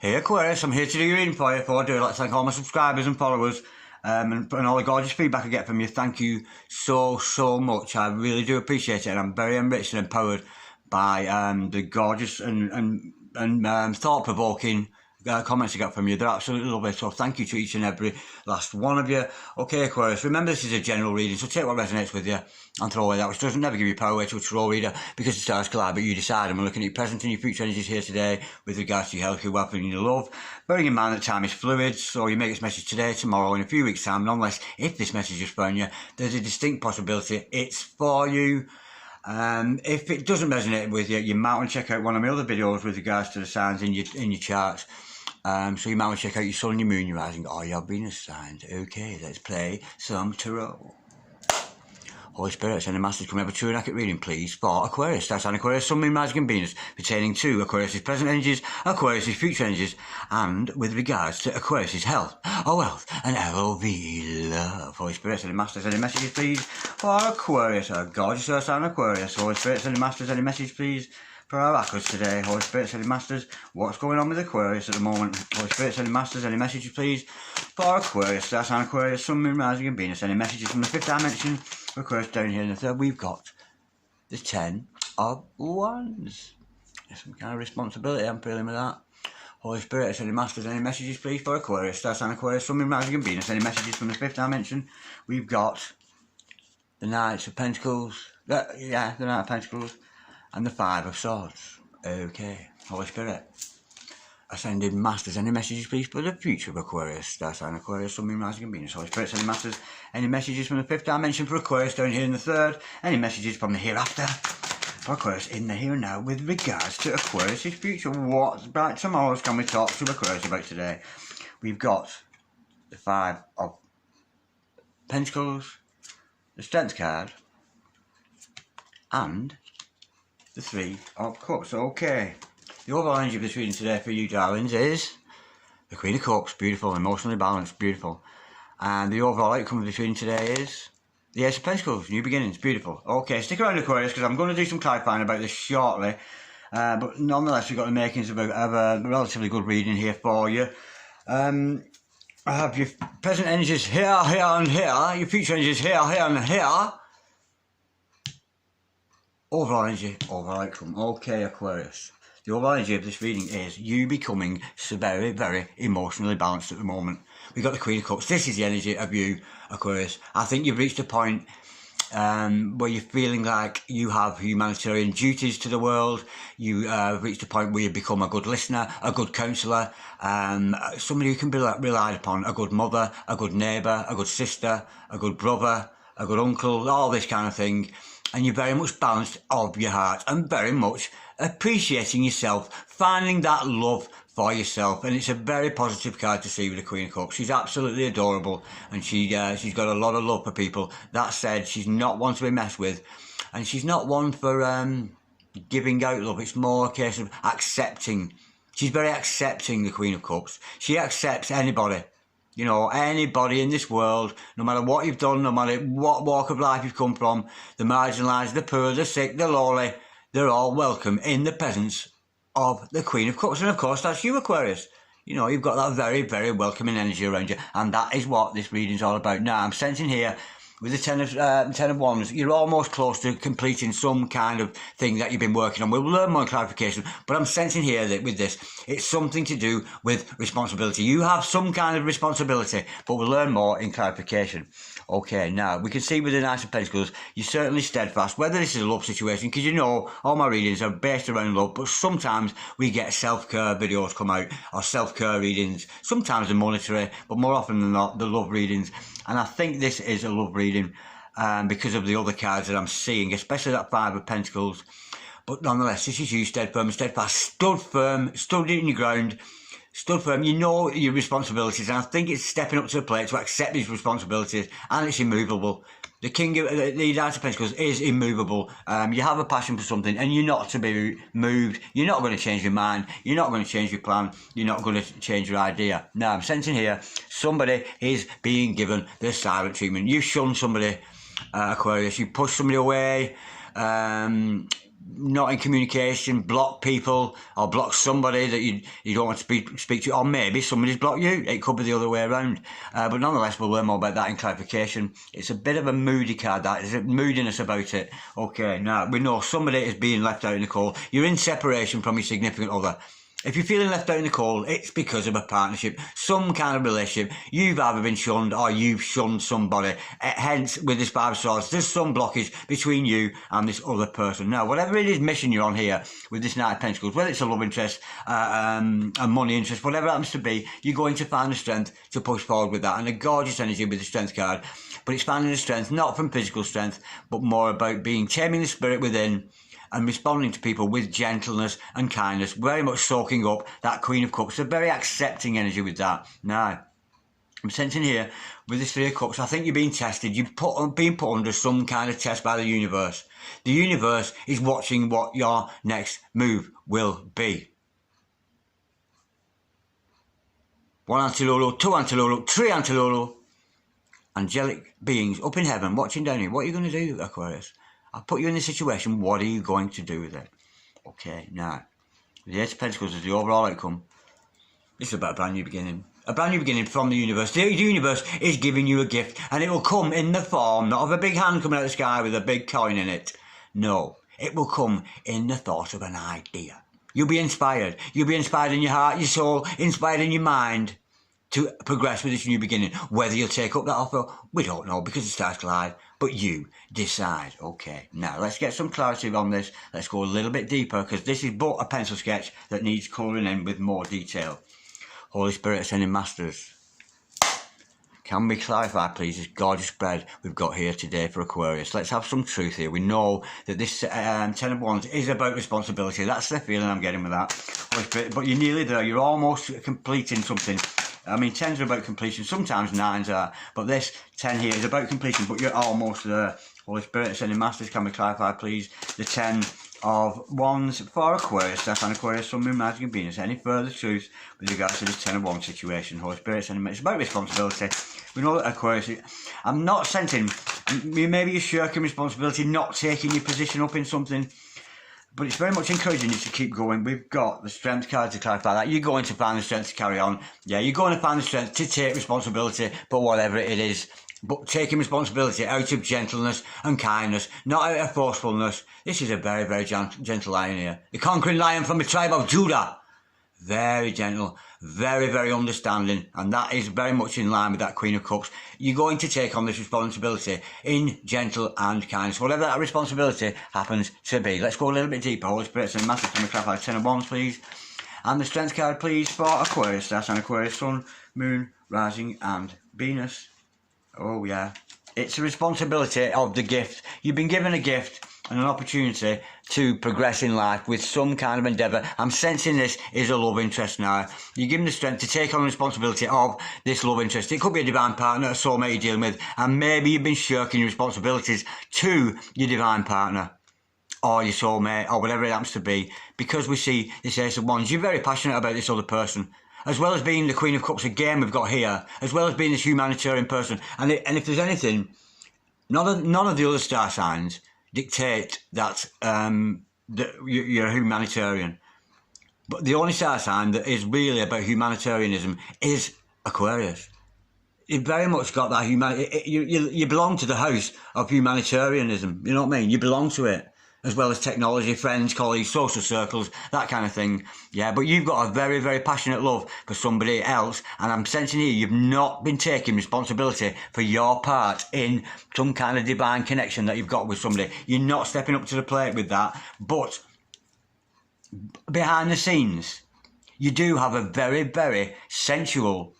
Hey Aquarius, I'm here to do your reading for you. Before I do, I'd like to thank all my subscribers and followers and all the gorgeous feedback I get from you. Thank you so much. I really do appreciate it, and I'm very enriched and empowered by the gorgeous and thought-provoking comments I got from you. They're absolutely lovely, so thank you to each and every last one of you. Okay, Aquarius, remember this is a general reading, so take what resonates with you and throw away that which doesn't. Never give you power away to a tarot reader, because the stars collide, but you decide. And we're looking at your present and your future energies here today with regards to your health, your wealth and your love. Bearing in mind that time is fluid, so you make this message today, tomorrow, in a few weeks' time, nonetheless, if this message has found you, there's a distinct possibility it's for you. If it doesn't resonate with you, you might want to check out one of my other videos with regards to the signs in your charts. So you might want to check out your sun and your moon, your rising, or your Venus signs. Okay, let's play some tarot. Holy Spirit, send the masters come have a true and accurate reading, please, for Aquarius. That's an Aquarius, sun, moon, rising and Venus, pertaining to Aquarius' present energies, Aquarius' future energies, and with regards to Aquarius' health, or wealth, and LOV, love. Holy Spirit, send the masters any messages, please, for Aquarius, our gorgeous earth sign Aquarius. Holy Spirit, send the masters any message, please, for our oracles today. Holy Spirit, send the masters what's going on with Aquarius at the moment. Holy Spirit, send the masters any messages, please, for Aquarius. That's an Aquarius, sun, moon, rising and Venus. Any messages from the fifth dimension for Aquarius down here in the third. We've got the 10 of Wands. There's some kind of responsibility I'm feeling with that. Holy Spirit, send the masters any messages, please, for Aquarius. That's an Aquarius, sun, moon, rising and Venus. Any messages from the fifth dimension. We've got the Knights of Pentacles. The Knight of Pentacles. And the 5 of Swords. Okay, Holy Spirit, ascended masters, any messages please for the future of Aquarius. That's an Aquarius, sun, moon, rising and Venus. Holy Spirit, sending masters, any messages from the fifth dimension for Aquarius down here in the third. Any messages from the hereafter for Aquarius in the here and now with regards to Aquarius' future. What about tomorrow's can we talk to Aquarius about today? We've got the 5 of Pentacles, the Strength card, and the 3 of Cups. Okay, the overall energy of this reading today for you darlings is the Queen of Cups, beautiful, emotionally balanced, beautiful. And the overall outcome of this reading today is the Ace of Pentacles, new beginnings, beautiful. Okay, stick around Aquarius, because I'm going to do some clarifying about this shortly. But nonetheless, we've got the makings of a relatively good reading here for you. I have your present energies here, here and here, your future energies here, here and here. Overall energy, overall outcome. Okay, Aquarius. The overall energy of this reading is you becoming very emotionally balanced at the moment. We've got the Queen of Cups. This is the energy of you, Aquarius. I think you've reached a point where you're feeling like you have humanitarian duties to the world. You reached a point where you've become a good listener, a good counsellor, somebody who can be relied upon, a good mother, a good neighbour, a good sister, a good brother, a good uncle, all this kind of thing. And you're very much balanced of your heart and very much appreciating yourself, finding that love for yourself. And it's a very positive card to see with the Queen of Cups. She's absolutely adorable, and she's got a lot of love for people. That said, she's not one to be messed with, and she's not one for giving out love. It's more a case of accepting. She's very accepting, the Queen of Cups. She accepts anybody. You know, anybody in this world, no matter what you've done, no matter what walk of life you've come from, the marginalised, the poor, the sick, the lowly, they're all welcome in the presence of the Queen of Cups. And of course, that's you, Aquarius. You know, you've got that very welcoming energy around you. And that is what this reading's all about. Now, I'm sensing here, with the 10 of Wands, you're almost close to completing some kind of thing that you've been working on. We'll learn more clarification, but I'm sensing here that with this, it's something to do with responsibility. You have some kind of responsibility, but we'll learn more in clarification. Okay, now, we can see with the Knight of Pentacles, you're certainly steadfast, whether this is a love situation, because you know, all my readings are based around love, but sometimes we get self-care videos come out, or self-care readings, sometimes the monetary, but more often than not, the love readings. And I think this is a love reading because of the other cards that I'm seeing, especially that 5 of Pentacles. But nonetheless, this is you, stead firm and steadfast, stood firm, stood in your ground, stood firm. You know your responsibilities, and I think it's stepping up to the plate to accept these responsibilities, and it's immovable. The King of the Knight of Pentacles is immovable. You have a passion for something, and you're not to be moved. You're not going to change your mind. You're not going to change your plan. You're not going to change your idea. Now, I'm sensing here, somebody is being given the silent treatment. You shun somebody, Aquarius. You push somebody away. not in communication, block people, or block somebody that you don't want to speak to, or maybe somebody's blocked you. It could be the other way around. But nonetheless, we'll learn more about that in clarification. It's a bit of a moody card, that. There's a moodiness about it. Okay, now we know somebody is being left out in the cold. You're in separation from your significant other. If you're feeling left out in the cold, it's because of a partnership, some kind of relationship. You've either been shunned or you've shunned somebody. Hence, with this Five of Swords, there's some blockage between you and this other person. Now, whatever it is mission you're on here with this Knight of Pentacles, whether it's a love interest, a money interest, whatever it happens to be, you're going to find the strength to push forward with that. And a gorgeous energy with the Strength card. But it's finding the strength, not from physical strength, but more about taming the spirit within, and responding to people with gentleness and kindness, very much soaking up that Queen of Cups. A very accepting energy with that. Now, I'm sensing here, with this Three of Cups, I think you're being tested. You've been put under some kind of test by the universe. The universe is watching what your next move will be. 1 Antilolo, 2 Antilolo, 3 Antilolo. Angelic beings up in heaven watching down here. What are you going to do, Aquarius? I'll put you in this situation. What are you going to do with it? Okay, now, the Eight of Pentacles is the overall outcome. This is about a brand new beginning. A brand new beginning from the universe. The universe is giving you a gift, and it will come in the form, not of a big hand coming out of the sky with a big coin in it. No, it will come in the thought of an idea. You'll be inspired. You'll be inspired in your heart, your soul, inspired in your mind to progress with this new beginning. Whether you'll take up that offer, we don't know, because the stars collide. But you decide. Okay, now let's get some clarity on this. Let's go a little bit deeper, because this is but a pencil sketch that needs colouring in with more detail. Holy Spirit Ascending Masters, can we clarify, please, this gorgeous spread we've got here today for Aquarius? Let's have some truth here. We know that this Ten of Wands is about responsibility. That's the feeling I'm getting with that. Holy Spirit, but you're nearly there. You're almost completing something. I mean, 10s are about completion. Sometimes 9s are. But this 10 here is about completion, but you're almost there. Holy Spirit Ascending Masters, can we clarify, please, the 10 of Wands for Aquarius, that's an Aquarius, Sun, Moon, Rising and Venus. Any further truth with regards to this 10 of Wands situation? Holy Spirit Ascending Masters, it's about responsibility. We know that Aquarius, I'm not sensing, maybe you're shirking responsibility, not taking your position up in something, but it's very much encouraging you to keep going. We've got the Strength card to clarify that. You're going to find the strength to carry on. Yeah, you're going to find the strength to take responsibility, but whatever it is. But taking responsibility out of gentleness and kindness, not out of forcefulness. This is a very, very gentle lion here. The conquering lion from the tribe of Judah. Very gentle, very, very understanding. And that is very much in line with that Queen of Cups. You're going to take on this responsibility in gentle and kindness, whatever that responsibility happens to be. Let's go a little bit deeper. Holy Spirit and Master, can we clarify 10 of Wands, please? And the Strength card, please, for Aquarius. That's an Aquarius, Sun, Moon, Rising and Venus. Oh, yeah. It's a responsibility of the gift. You've been given a gift and an opportunity to progress in life with some kind of endeavour. I'm sensing this is a love interest now. You're given the strength to take on the responsibility of this love interest. It could be a divine partner, a soulmate you're dealing with, and maybe you've been shirking your responsibilities to your divine partner or your soulmate or whatever it happens to be, because we see this Ace of Wands. You're very passionate about this other person. As well as being the Queen of Cups again we've got here, as well as being this humanitarian person. And if there's anything, none of the other star signs dictate that, that you're a humanitarian. But the only star sign that is really about humanitarianism is Aquarius. You've very much got that you belong to the house of humanitarianism. You know what I mean? You belong to it. As well as technology, friends, colleagues, social circles, that kind of thing. Yeah, but you've got a very, very passionate love for somebody else, and I'm sensing here you've not been taking responsibility for your part in some kind of divine connection that you've got with somebody. You're not stepping up to the plate with that, but behind the scenes, you do have a very, very sensual,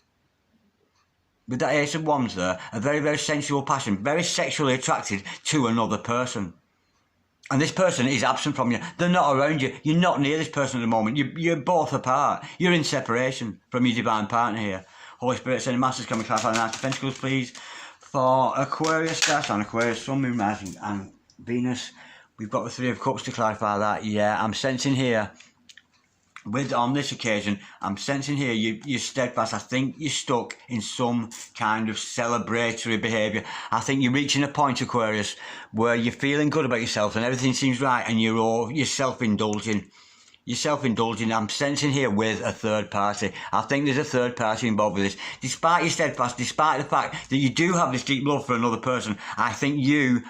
with that Ace of Wands there, a very, very sensual passion, very sexually attracted to another person. And this person is absent from you. They're not around you. You're not near this person at the moment. You're both apart. You're in separation from your divine partner here. Holy Spirit, Ascending Masters, can we clarify the Knight of Pentacles, please? For Aquarius, that's on Aquarius, Sun, Moon, Rising and Venus. We've got the Three of Cups to clarify that. Yeah, I'm sensing here on this occasion, I'm sensing here you're steadfast. I think you're stuck in some kind of celebratory behaviour. I think you're reaching a point, Aquarius, where you're feeling good about yourself and everything seems right, and you're self-indulging. You're self-indulging. I'm sensing here with a third party. I think there's a third party involved with this. Despite your steadfast, despite the fact that you do have this deep love for another person, I think you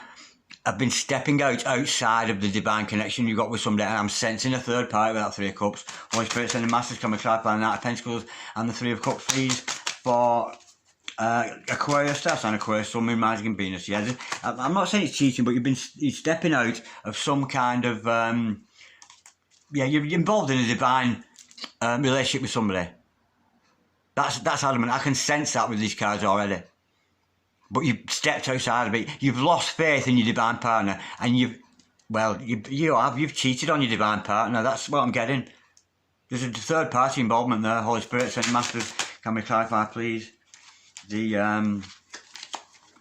have been stepping outside of the divine connection you got with somebody, and I'm sensing a third party with that Three of Cups. Holy Spirit, sending Masters, come and clarify the Knight of Pentacles and the Three of Cups, please, for Aquarius, that's an Aquarius, Sun, Moon, Rising and Venus. Yeah, I'm not saying it's cheating, but you're stepping out of some kind of, yeah, you're involved in a divine relationship with somebody. That's adamant. I can sense that with these cards already. But you've stepped outside of it. You've lost faith in your divine partner, and you've cheated on your divine partner. That's what I'm getting. There's a third party involvement there. Holy Spirit, send Masters, can we clarify, please? The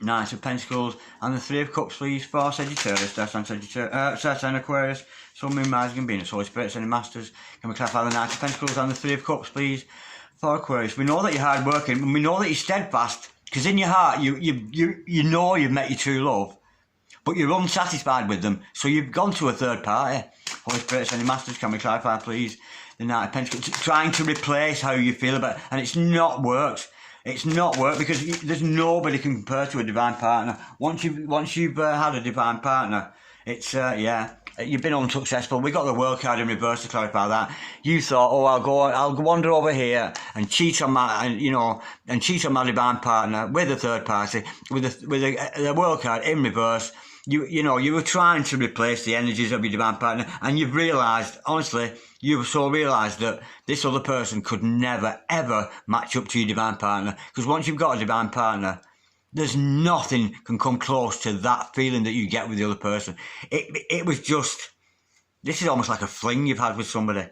Knight of Pentacles and the Three of Cups, please, for Sagittarius, Sagittarius, Aquarius, Sun, Moon, Rising and Venus. Holy Spirit, sending Masters, can we clarify the Knight of Pentacles and the Three of Cups, please, for Aquarius? We know that you're hard working, and we know that you're steadfast. Because in your heart, you know you've met your true love, but you're unsatisfied with them, so you've gone to a third party. Holy Spirit, sending Masters, can we clarify, please? The Knight of Pentacles, trying to replace how you feel about it, and it's not worked. It's not worked because there's nobody can compare to a divine partner. Once you've had a divine partner, it's yeah. You've been unsuccessful. We got the World card in reverse to clarify that. You thought, oh, I'll wander over here and cheat on my, cheat on my divine partner with a third party, with the World card in reverse. You were trying to replace the energies of your divine partner, and you've realised, honestly, you've realised that this other person could never ever match up to your divine partner. Because once you've got a divine partner, there's nothing can come close to that feeling that you get with the other person. It was just, this is almost like a fling you've had with somebody,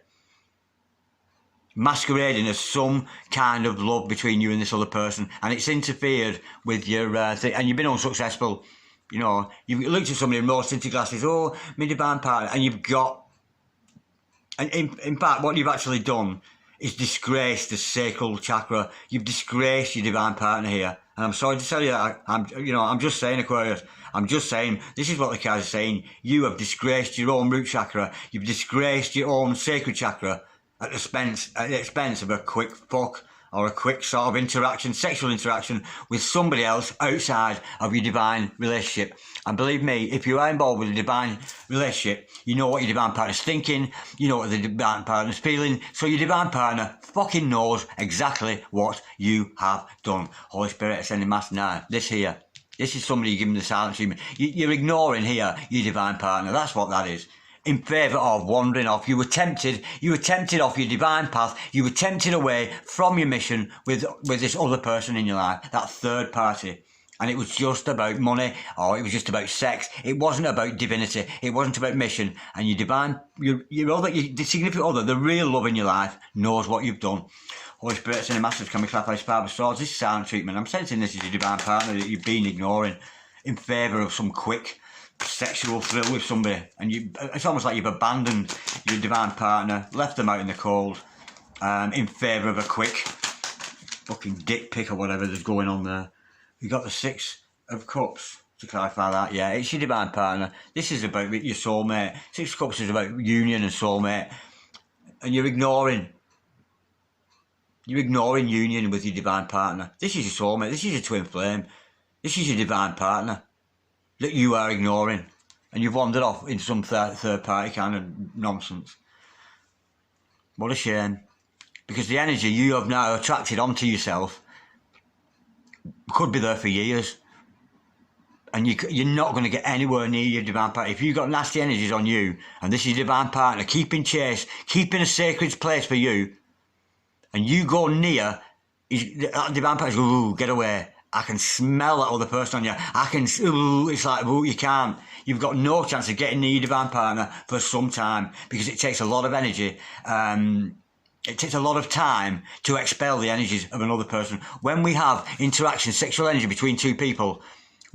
masquerading as some kind of love between you and this other person, and it's interfered with your thing, and you've been unsuccessful. You've looked at somebody in rose-tinted glasses, oh, my divine partner, and you've got, and in fact, what you've actually done is disgraced the sacral chakra. You've disgraced your divine partner here. And I'm sorry to tell you that. I'm just saying, Aquarius. I'm just saying, this is what the cards are saying. You have disgraced your own root chakra. You've disgraced your own sacred chakra at the expense of a quick fuck or a quick sort of interaction, sexual interaction with somebody else outside of your divine relationship. And believe me, if you are involved with a divine relationship, you know what your divine partner's thinking, you know what the divine partner's feeling, so your divine partner fucking knows exactly what you have done. Holy Spirit, ascending master. Now, this is somebody you're giving the silent treatment. You're ignoring here your divine partner. That's what that is. In favour of wandering off. You were tempted off your divine path. You were tempted away from your mission with this other person in your life, that third party. And it was just about money, or it was just about sex. It wasn't about divinity. It wasn't about mission. And your divine, your significant other, the real love in your life, knows what you've done. Holy Spirit, sending Masters, can we clarify Five of Swords? This is silent treatment. I'm sensing this is your divine partner that you've been ignoring in favour of some quick sexual thrill with somebody. And it's almost like you've abandoned your divine partner, left them out in the cold, in favour of a quick fucking dick pic or whatever that's going on there. You got the Six of Cups to clarify that. Yeah, it's your divine partner. This is about your soulmate. Six of Cups is about union and soulmate, and you're ignoring union with your divine partner. This is your soulmate. This is your twin flame. This is your divine partner that you are ignoring, and you've wandered off in some third party kind of nonsense. What a shame, because the energy you have now attracted onto yourself could be there for years, and you're not going to get anywhere near your divine partner. If you've got nasty energies on you, and this is your divine partner keeping chase, keeping a sacred place for you, and you go near, that divine partner, ooh, get away. I can smell that other person on you. It's like, ooh, you can't. You've got no chance of getting near your divine partner for some time, because it takes a lot of energy. It takes a lot of time to expel the energies of another person. When we have interaction, sexual energy between two people,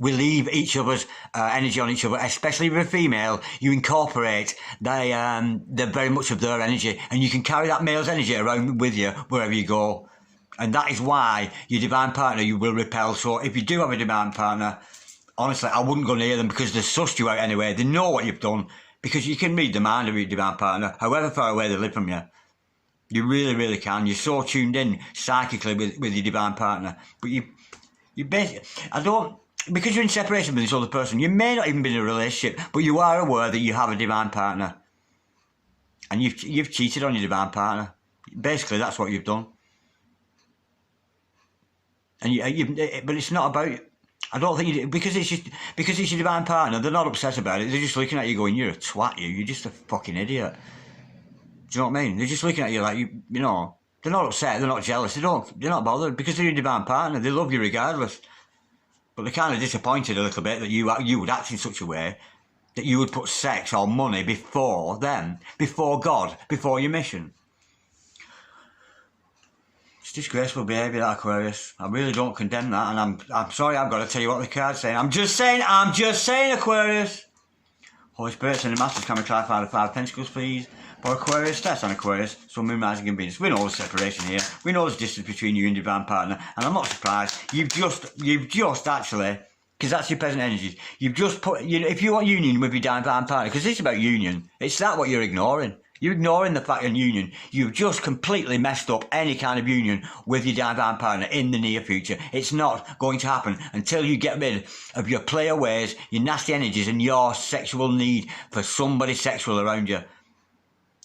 we leave each other's energy on each other, especially with a female. You incorporate they're very much of their energy, and you can carry that male's energy around with you wherever you go. And that is why your divine partner you will repel. So if you do have a divine partner, honestly, I wouldn't go near them because they've sussed you out anyway. They know what you've done because you can read the mind of your divine partner, however far away they live from you. You really, really can. You're so tuned in psychically with your divine partner. But you basically, because you're in separation with this other person, you may not even be in a relationship, but you are aware that you have a divine partner. And you've cheated on your divine partner. Basically, that's what you've done. And but it's not about, I don't think because it's your divine partner, they're not upset about it. They're just looking at you going, you're a twat, you're just a fucking idiot. Do you know what I mean? They're just looking at you like, you know, they're not upset, they're not jealous, they're not bothered because they're your divine partner. They love you regardless. But they're kind of disappointed a little bit that you would act in such a way that you would put sex or money before them, before God, before your mission. It's disgraceful behaviour, that, Aquarius. I really don't condemn that, and I'm sorry I've got to tell you what the card's saying. I'm just saying, Aquarius. Holy Spirit, send the Masters, can we clarify the Five of Pentacles, please? For Aquarius, that's on Aquarius, Sun, Moon, Rising and Venus. We know the separation here. We know there's distance between you and your divine partner. And I'm not surprised. You've just actually, because that's your present energies, you've just put, if you want union with your divine partner, because it's about union, it's that what you're ignoring. You're ignoring the fact of union. You've just completely messed up any kind of union with your divine partner in the near future. It's not going to happen until you get rid of your player ways, your nasty energies and your sexual need for somebody sexual around you.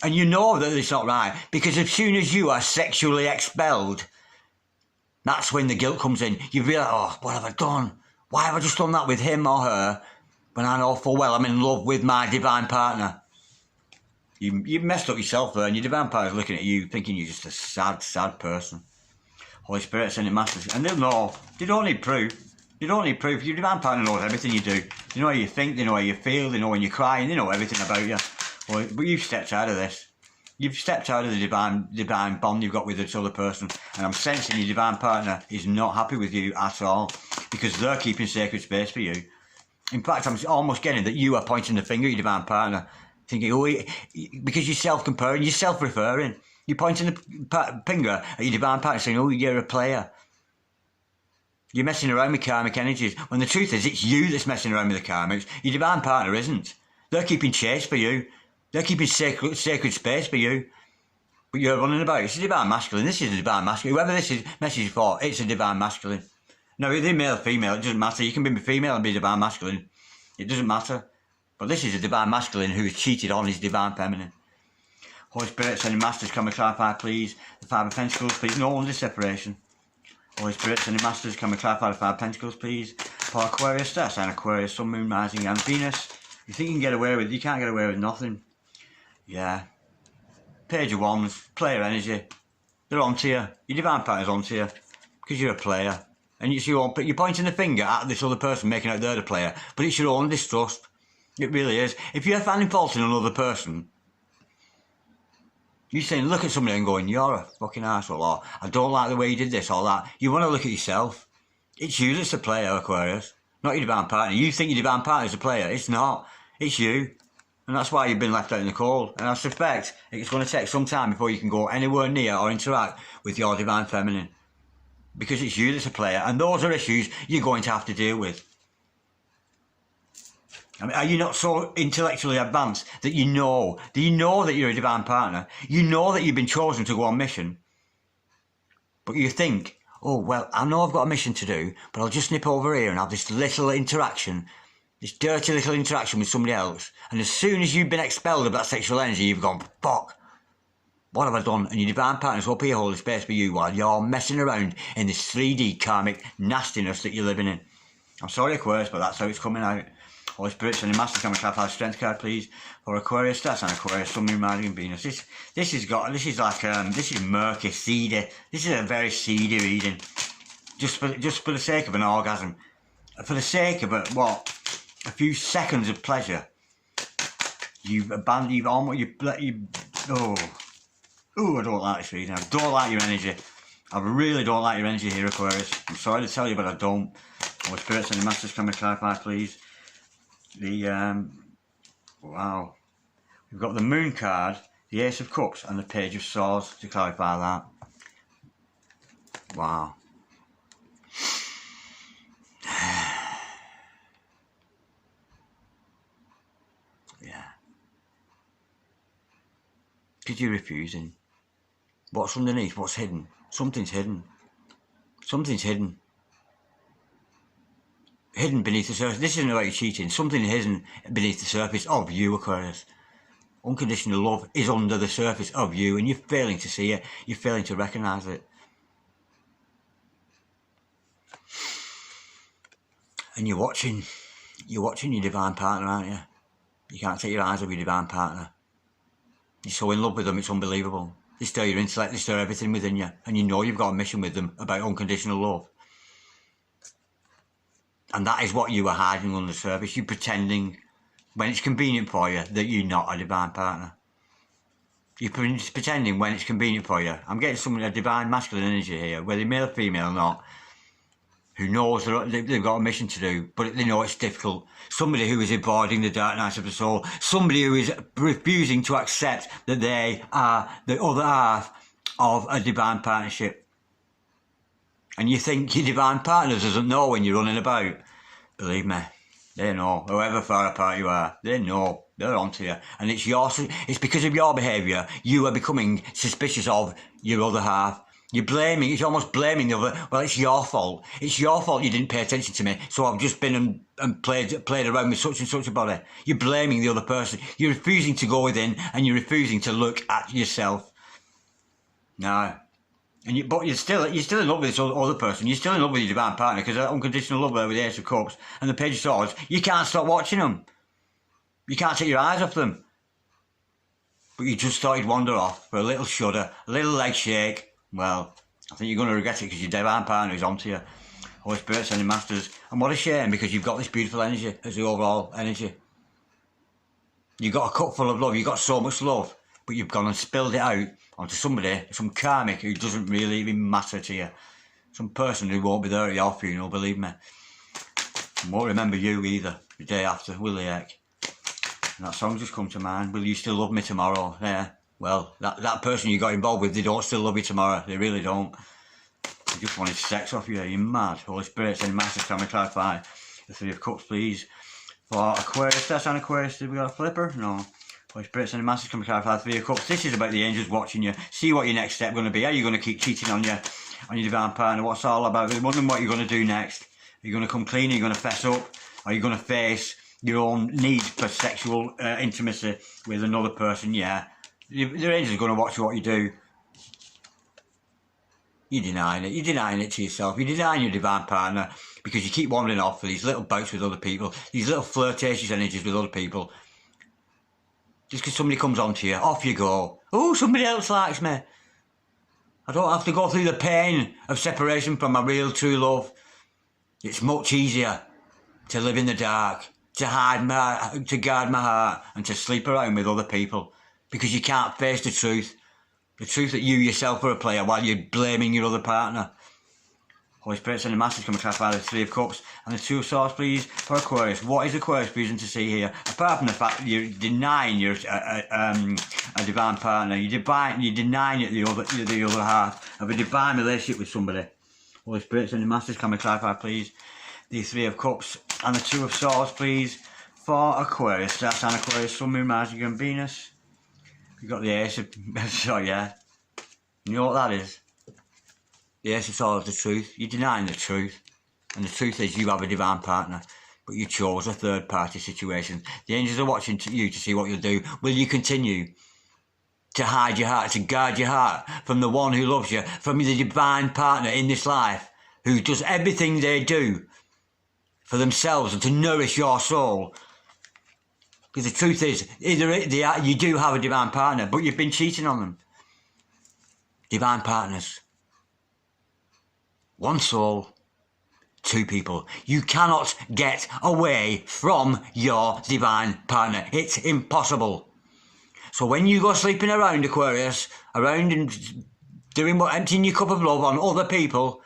And you know that it's not right, because as soon as you are sexually expelled, that's when the guilt comes in. You realise, oh, what have I done? Why have I just done that with him or her when I know full well I'm in love with my divine partner? You've messed up yourself there, and your divine partner's looking at you thinking you're just a sad, sad person. Holy Spirit, send it Masters. And they'll know. They don't need proof. They don't need proof. Your divine partner knows everything you do. They know how you think, they know how you feel, they know when you're crying, they know everything about you. But you've stepped out of this. You've stepped out of the divine bond you've got with this other person. And I'm sensing your divine partner is not happy with you at all, because they're keeping sacred space for you. In fact, I'm almost getting that you are pointing the finger at your divine partner, thinking, oh, because you're self-comparing, you're self-referring. You're pointing the finger at your divine partner saying, oh, you're a player. You're messing around with karmic energies. When the truth is, it's you that's messing around with the karmics. Your divine partner isn't. They're keeping chase for you. They're keeping sacred space for you. But you're running about. It's a divine masculine. This is a divine masculine. Whoever this message is for, it's a divine masculine. No, either male or female, it doesn't matter. You can be female and be divine masculine. It doesn't matter. But this is a divine masculine who has cheated on his divine feminine. Holy Spirit, sending Masters, can we clarify, please? The Five of Pentacles, please. No one's separation. Holy Spirit, sending Masters, can we clarify the Five of Pentacles, please? For Aquarius, that's an Aquarius, Sun, Moon, Rising and Venus. You think you can get away with it, you can't get away with nothing. Yeah. Page of Wands, player energy. They're onto you. Your divine partner's onto you. Because you're a player. And you're pointing the finger at this other person, making out they're the player. But it's your own distrust. It really is. If you're finding fault in another person, you're saying, look at somebody and going, you're a fucking arsehole, or I don't like the way you did this or that. You want to look at yourself. It's you that's the player, Aquarius. Not your divine partner. You think your divine partner's a player. It's not. It's you. And that's why you've been left out in the cold. And I suspect it's going to take some time before you can go anywhere near or interact with your divine feminine. Because it's you that's a player. And those are issues you're going to have to deal with. I mean, are you not so intellectually advanced that you know that you're a divine partner? You know that you've been chosen to go on mission. But you think, oh, well, I know I've got a mission to do, but I'll just nip over here and have this little interaction, this dirty little interaction with somebody else. And as soon as you've been expelled of that sexual energy, you've gone, fuck, what have I done? And your divine partner's up here holding space for you while you're messing around in this 3D karmic nastiness that you're living in. I'm sorry, Aquarius, but that's how it's coming out. Holy Spirit, send the Master, can we clarify the Strength card, please? For Aquarius, that's an Aquarius, Sun, Moon, Rising and Venus. This is murky, seedy. This is a very seedy reading. Just for the sake of an orgasm. For the sake of a few seconds of pleasure. I don't like this reading. I don't like your energy. I really don't like your energy here, Aquarius. I'm sorry to tell you, but I don't. Holy Spirits and the Masters, can we clarify, please? Wow. We've got the Moon card, the Ace of Cups, and the Page of Swords to clarify that. Wow. Yeah. Because you're refusing. What's underneath? What's hidden? Something's hidden. Something's hidden. Hidden beneath the surface. This isn't about you cheating. Something hidden beneath the surface of you, Aquarius. Unconditional love is under the surface of you, and you're failing to see it. You're failing to recognise it. And you're watching your divine partner, aren't you? You can't take your eyes off your divine partner. You're so in love with them, it's unbelievable. They stir your intellect, they stir everything within you, and you know you've got a mission with them about unconditional love. And that is what you are hiding under the surface. You're pretending, when it's convenient for you, that you're not a divine partner. You're pretending when it's convenient for you. I'm getting a divine masculine energy here, whether male or female or not, who knows they've got a mission to do, but they know it's difficult. Somebody who is avoiding the dark nights of the soul. Somebody who is refusing to accept that they are the other half of a divine partnership. And you think your divine partner doesn't know when you're running about. Believe me, they know. However far apart you are, they know. They're onto you. And it's because of your behaviour, you are becoming suspicious of your other half. You're blaming, it's almost blaming the other. Well, it's your fault. It's your fault you didn't pay attention to me, so I've just been and played around with such and such a body. You're blaming the other person. You're refusing to go within, and you're refusing to look at yourself. No. But you're still in love with this other person. You're still in love with your divine partner, because that unconditional love there with the Ace of Cups and the Page of Swords, you can't stop watching them. You can't take your eyes off them. But you just thought you'd wander off for a little shudder, a little leg shake. Well, I think you're going to regret it, because your divine partner is onto you. Holy Spirit, sending masters. And what a shame, because you've got this beautiful energy as the overall energy. You've got a cup full of love. You've got so much love, but you've gone and spilled it out onto somebody, some karmic who doesn't really even matter to you. Some person who won't be there at your funeral, believe me. And won't remember you either the day after, will they, heck? And that song just come to mind. Will you still love me tomorrow? Yeah. Well, that person you got involved with, they don't still love you tomorrow. They really don't. They just wanted sex off you. You're mad. Holy Spirit, send masters, can we clarify? The Three of Cups, please. For Aquarius, that's an Aquarius. Did we got a flipper? No. Holy Spirit, send masters, can we clarify? The Three of Cups. This is about the angels watching you. See what your next step going to be. Are you going to keep cheating on your divine partner? What's it all about? They're wondering what you're going to do next. Are you going to come clean? Are you going to fess up? Are you going to face your own need for sexual intimacy with another person? Yeah. The angels are going to watch what you do. You're denying it. You're denying it to yourself. You're denying your divine partner because you keep wandering off for these little bouts with other people, these little flirtatious energies with other people. Just because somebody comes on to you, off you go. Oh, somebody else likes me. I don't have to go through the pain of separation from my real true love. It's much easier to live in the dark, to guard my heart, and to sleep around with other people. Because you can't face the truth that you yourself are a player while you're blaming your other partner. Holy Spirit, send a message, can we clarify the Three of Cups and the Two of Swords, please, for Aquarius. What is Aquarius reason to see here? Apart from the fact that you're denying your a divine partner, you're denying the other half of a divine relationship with somebody. Holy Spirit, send a message, can we clarify, please, the Three of Cups and the Two of Swords, please, for Aquarius. That's an Aquarius, Sun, Moon, Mars, and Venus. You've got the Ace of... so, yeah. You know what that is? The Ace of Swords is the truth. You're denying the truth. And the truth is you have a divine partner. But you chose a third-party situation. The angels are watching you to see what you'll do. Will you continue to hide your heart, to guard your heart from the one who loves you, from the divine partner in this life, who does everything they do for themselves and to nourish your soul? Because the truth is, you do have a divine partner, but you've been cheating on them. Divine partners. One soul, two people. You cannot get away from your divine partner. It's impossible. So when you go sleeping around, Aquarius, around and doing what, emptying your cup of love on other people,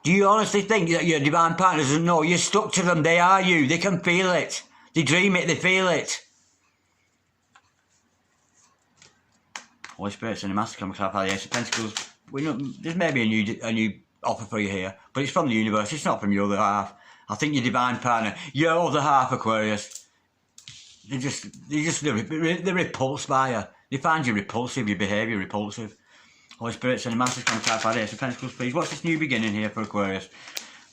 Do you honestly think that your divine partner doesn't know? You're stuck to them. They are you. They can feel it. They dream it. They feel it. Holy Spirit, and the Master come clarify the Ace of Pentacles. We know there's maybe a new offer for you here, but it's from the universe. It's not from your other half. I think your divine partner, your other half, Aquarius, they're repulsed by you. They find you repulsive. Your behaviour repulsive. Holy Spirit, and the Master's come clarify the Ace of Pentacles, please. What's this new beginning here for Aquarius?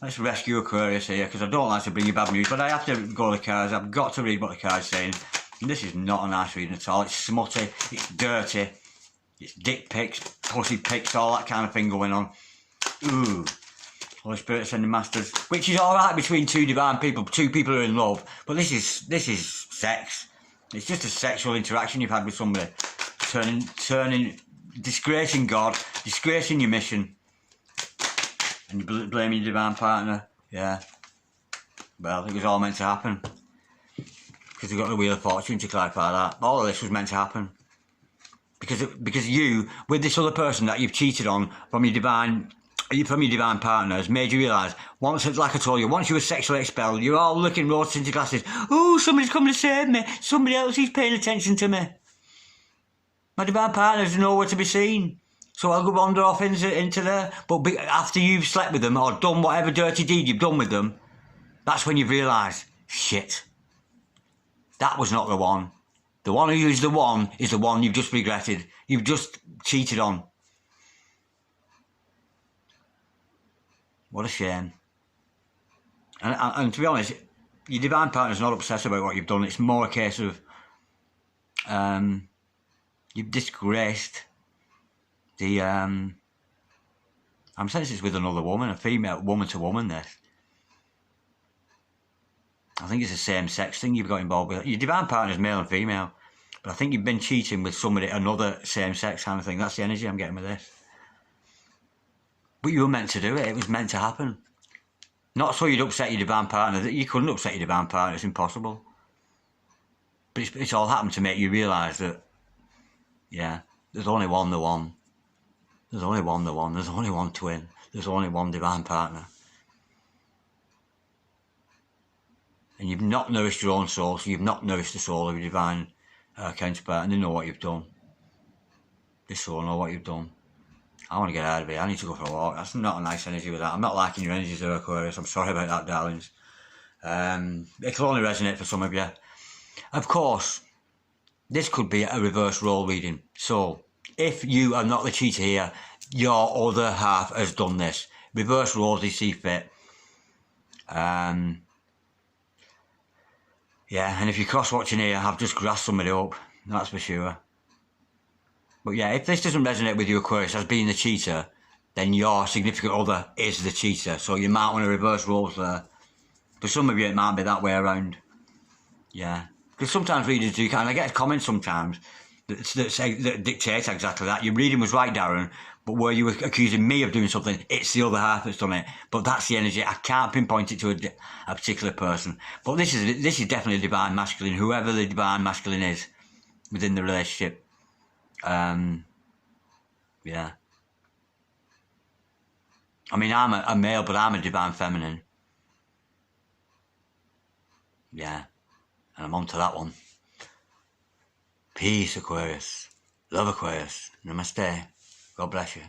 Let's rescue Aquarius here, because I don't like to bring you bad news, but I have to go to the cards. I've got to read what the card's saying. And this is not a nice reading at all. It's smutty. It's dirty. It's dick pics, pussy pics, all that kind of thing going on. Ooh. Holy Spirit sending masters. Which is alright between two divine people, two people who are in love. But this is sex. It's just a sexual interaction you've had with somebody. Turning, disgracing God, disgracing your mission. And you're blaming your divine partner. Yeah. Well, it was all meant to happen. Because we've got the Wheel of Fortune to clarify that. All of this was meant to happen. Because you, with this other person that you've cheated on from your divine partner, has made you realise, once, like I told you, once you were sexually expelled, you're all looking rose-tinted glasses. Oh, somebody's coming to save me. Somebody else is paying attention to me. My divine partner's nowhere to be seen. So I'll go wander off into there. But after you've slept with them or done whatever dirty deed you've done with them, that's when you've realised, shit, that was not the one. The one who is the one you've just regretted. You've just cheated on. What a shame. And to be honest, your divine partner's not obsessed about what you've done. It's more a case of you've disgraced the... I'm sensing it's with another woman, a female, woman to woman, this. I think it's the same sex thing you've got involved with. Your divine partner's male and female. But I think you've been cheating with somebody, another same sex kind of thing. That's the energy I'm getting with this. But you were meant to do it. It was meant to happen. Not so you'd upset your divine partner. You couldn't upset your divine partner. It's impossible. But it's all happened to make you realise that, yeah, there's only one the one. There's only one the one. There's only one twin. There's only one divine partner. And you've not nourished your own soul, so you've not nourished the soul of your divine counterpart, and they know what you've done. They soul know what you've done. I want to get out of here. I need to go for a walk. That's not a nice energy with that. I'm not liking your energies there, Aquarius. I'm sorry about that, darlings. It can only resonate for some of you. Of course, this could be a reverse role reading. So, if you are not the cheater here, your other half has done this. Reverse roles they see fit. Yeah, and if you're cross-watching here, I've just grassed somebody up, that's for sure. But yeah, if this doesn't resonate with you, Aquarius, as being the cheater, then your significant other is the cheater. So you might want to reverse roles there. For some of you, it might be that way around. Yeah. Because sometimes readers do kind of, I get comments sometimes that dictate exactly that. Your reading was right, Darren, but where you were accusing me of doing something, it's the other half that's done it. But that's the energy. I can't pinpoint it to a particular person. But this is definitely divine masculine, whoever the divine masculine is within the relationship. Yeah. I mean, I'm a male, but I'm a divine feminine. Yeah. And I'm on to that one. Peace, Aquarius. Love, Aquarius. Namaste. God bless you.